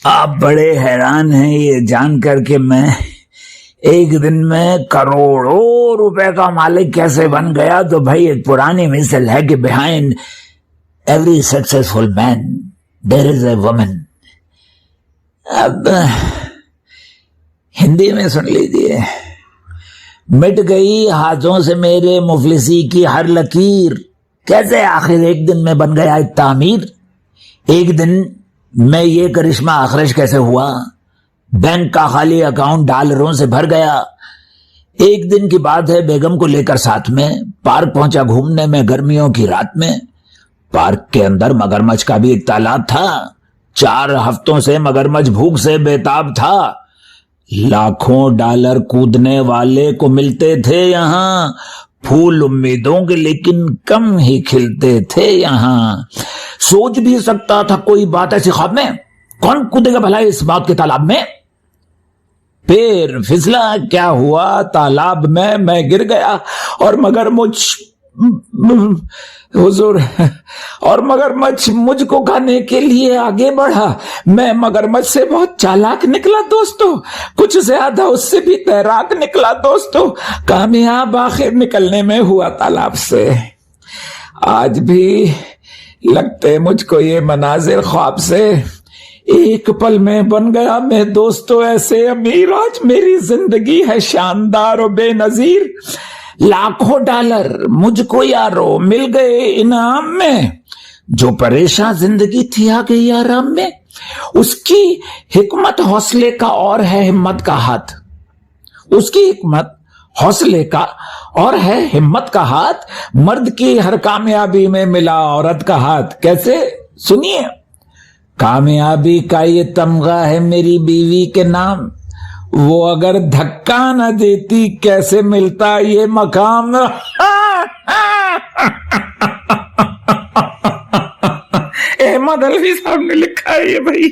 آپ بڑے حیران ہیں یہ جان کر کہ میں ایک دن میں کروڑوں روپے کا مالک کیسے بن گیا؟ تو بھائی ایک پرانی مثل ہے کہ behind every successful man there is a woman. اب ہندی میں سن لیجیے، مٹ گئی ہاتھوں سے میرے مفلسی کی ہر لکیر، کیسے آخر ایک دن میں بن گیا ایک تعمیر؟ ایک دن میں یہ کرشمہ اخرج کیسے ہوا؟ بینک کا خالی اکاؤنٹ ڈالروں سے بھر گیا۔ ایک دن کی بات ہے، بیگم کو لے کر ساتھ میں پارک پہنچا گھومنے میں گرمیوں کی رات میں۔ پارک کے اندر مگرمچھ کا بھی ایک تالاب تھا، 4 ہفتوں سے مگرمچھ بھوک سے بےتاب تھا۔ لاکھوں ڈالر کودنے والے کو ملتے تھے یہاں، پھول امیدوں کے لیکن کم ہی کھلتے تھے یہاں۔ سوچ بھی سکتا تھا کوئی بات ایسی خواب میں؟ کون کودے گا بھلا اس بات کے تالاب میں؟ پھر پھسلا، کیا ہوا؟ تالاب میں گر گیا اور مگرمچھ مجھ کو کھانے کے لیے آگے بڑھا۔ میں مگرمچھ سے بہت چالاک نکلا دوستو، کچھ زیادہ اس سے بھی تیراک نکلا دوستو، کامیاب آخر نکلنے میں ہوا تالاب سے۔ آج بھی لگتے مجھ کو یہ مناظر خواب سے، ایک پل میں بن گیا میں دوستو ایسے امیر۔ آج میری زندگی ہے شاندار و بے نظیر، لاکھوں ڈالر مجھ کو یارو مل گئے انعام میں، جو پریشان زندگی تھی آ گئی آرام میں۔ اس کی حکمت حوصلے کا اور ہے ہمت کا ہاتھ، اس کی حکمت حوصلے کا اور ہے ہمت کا ہاتھ، مرد کی ہر کامیابی میں ملا عورت کا ہاتھ۔ کیسے؟ سنیے، کامیابی کا یہ تمغہ ہے میری بیوی کے نام، وہ اگر دھکا نہ دیتی کیسے ملتا یہ مقام۔ احمد الفی صاحب نے لکھا ہے یہ بھائی۔